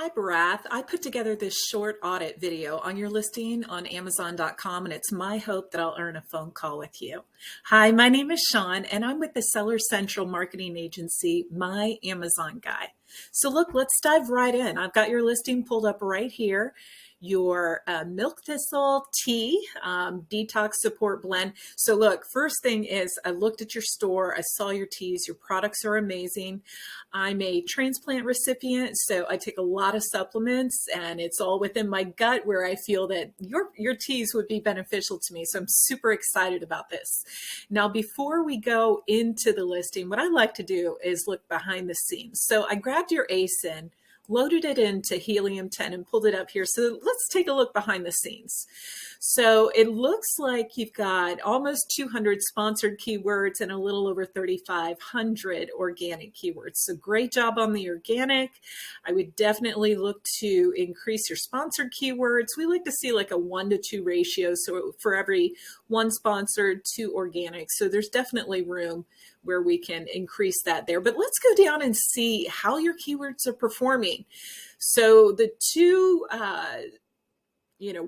Hi, Barath. I put together this short audit video on your listing on Amazon.com, and it's my hope that I'll earn a phone call with you. Hi, my name is Sean, and I'm with the Seller Central marketing agency, My Amazon Guy. So look, let's dive right in. I've got your listing pulled up right here. Your milk thistle tea detox support blend. So look, first thing is I looked at your store, I saw your teas, your products are amazing. I'm a transplant recipient, so I take a lot of supplements, and it's all within my gut where I feel that your teas would be beneficial to me. So I'm super excited about this. Now, before we go into the listing, what I like to do is look behind the scenes. So I grabbed your ASIN, loaded it into Helium 10 and pulled it up here. So let's take a look behind the scenes. So it looks like you've got almost 200 sponsored keywords and a little over 3,500 organic keywords. So great job on the organic. I would definitely look to increase your sponsored keywords. We like to see like a 1-to-2 ratio. So for every 1 sponsored, 2 organic. So there's definitely room where we can increase that there. But let's go down and see how your keywords are performing. So the two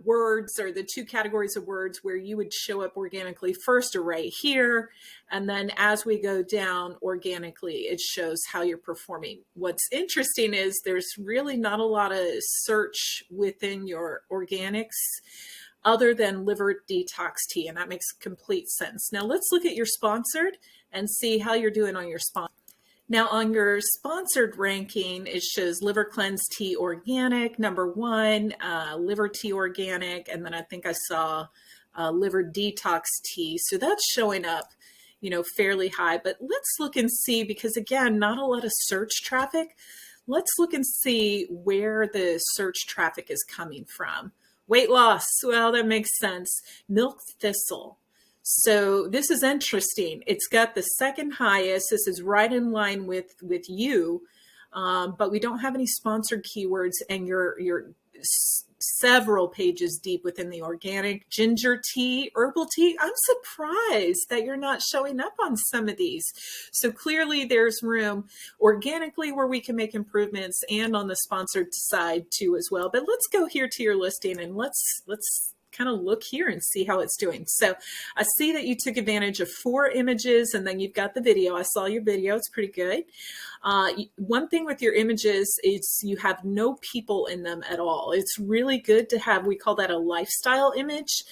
words, or the 2 categories of words where you would show up organically first are right here. And then as we go down organically, it shows how you're performing. What's interesting is there's really not a lot of search within your organics other than liver detox tea, and that makes complete sense. Now let's look at your sponsored and see how you're doing on your sponsor. Now on your sponsored ranking, it shows liver cleanse tea organic, #1, liver tea organic, and then I think I saw liver detox tea. So that's showing up, fairly high. But let's look and see, because again, not a lot of search traffic. Let's look and see where the search traffic is coming from. Weight loss, well, that makes sense. Milk thistle. So this is interesting. It's got the second highest. This is right in line with you, but we don't have any sponsored keywords, and you're several pages deep within the organic. Ginger tea, herbal tea. I'm surprised that you're not showing up on some of these. So clearly there's room organically where we can make improvements, and on the sponsored side too as well. But let's go here to your listing and let's kind of look here and see how it's doing. So I see that you took advantage of 4 images, and then you've got the video. I saw your video. It's pretty good. One thing with your images is you have no people in them at all. It's really good to have, we call that a lifestyle image.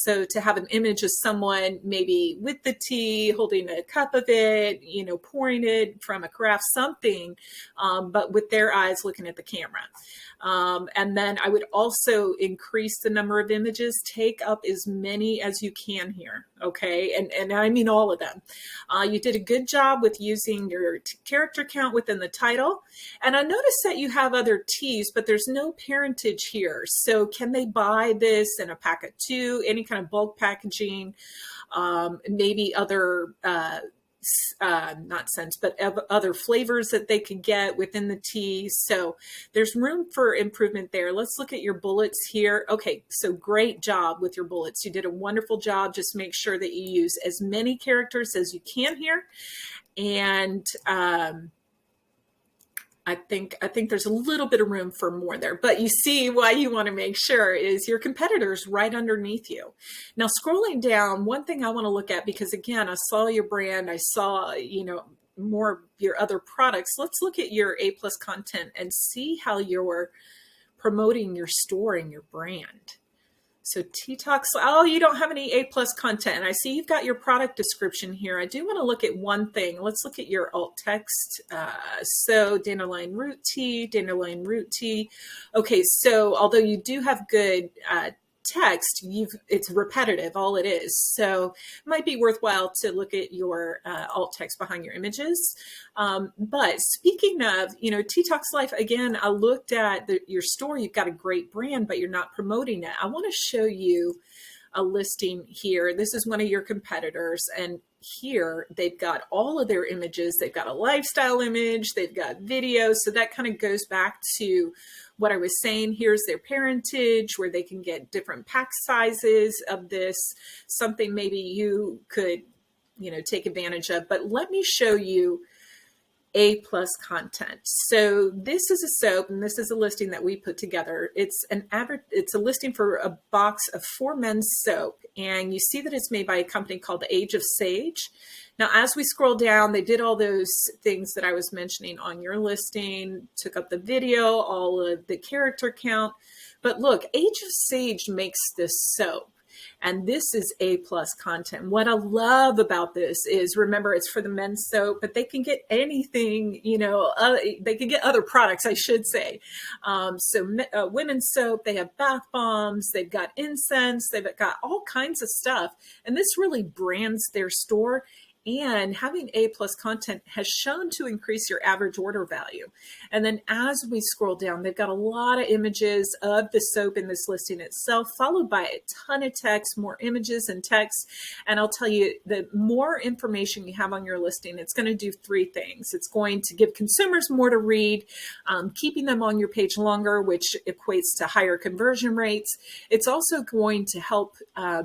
So to have an image of someone maybe with the tea, holding a cup of it, pouring it from a carafe, something, but with their eyes looking at the camera. And then I would also increase the number of images. Take up as many as you can here, okay? And I mean all of them. You did a good job with using your character count within the title. And I noticed that you have other teas, but there's no parentage here. So can they buy this in a pack of 2, any kind of bulk packaging, maybe other not scents, but other flavors that they could get within the tea. So there's room for improvement there. Let's look at your bullets here. Okay, so great job with your bullets. You did a wonderful job. Just make sure that you use as many characters as you can here. And I think there's a little bit of room for more there, but you see why you want to make sure is your competitors right underneath you. Now, scrolling down, one thing I want to look at, because again, I saw your brand, I saw, more of your other products. Let's look at your A+ content and see how you're promoting your store and your brand. So Teatox, oh, you don't have any A+ content. And I see you've got your product description here. I do want to look at one thing. Let's look at your alt text. So Dandelion root tea, Dandelion root tea. Okay, so although you do have good text, it's repetitive, all it is. So it might be worthwhile to look at your alt text behind your images. But speaking of, Teatox Life, again, I looked at your store. You've got a great brand, but you're not promoting it. I want to show you a listing here. This is one of your competitors, and here they've got all of their images. They've got a lifestyle image, they've got videos. So that kind of goes back to what I was saying. Here's their parentage, where they can get different pack sizes of this, something maybe you could, take advantage of. But let me show you A plus content. So this is a soap, and this is a listing that we put together. It's it's a listing for a box of 4 men's soap, and you see that it's made by a company called the Age of Sage. Now, as we scroll down, they did all those things that I was mentioning on your listing, took up the video, all of the character count. But look, Age of Sage makes this soap. And this is A plus content. What I love about this is, remember, it's for the men's soap, but they can get anything, they can get other products, I should say. Women's soap, they have bath bombs, they've got incense, they've got all kinds of stuff. And this really brands their store. And having A plus content has shown to increase your average order value. And then as we scroll down, they've got a lot of images of the soap in this listing itself, followed by a ton of text, more images and text. And I'll tell you, the more information you have on your listing, it's going to do 3 things. It's going to give consumers more to read, keeping them on your page longer, which equates to higher conversion rates. It's also going to help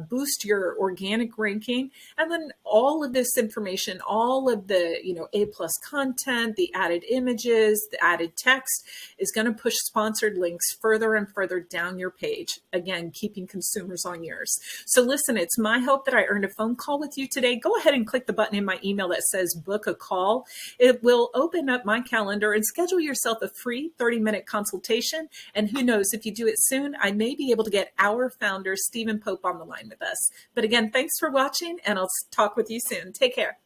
boost your organic ranking. And then all of this information, all of the A plus content, the added images, the added text is going to push sponsored links further and further down your page, again keeping consumers on yours. So listen, it's my hope that I earned a phone call with you today. Go ahead and click the button in my email that says book a call. It will open up my calendar and schedule yourself a free 30-minute consultation, and who knows, if you do it soon, I may be able to get our founder Stephen Pope on the line with us. But again, thanks for watching, and I'll talk with you soon. Take care.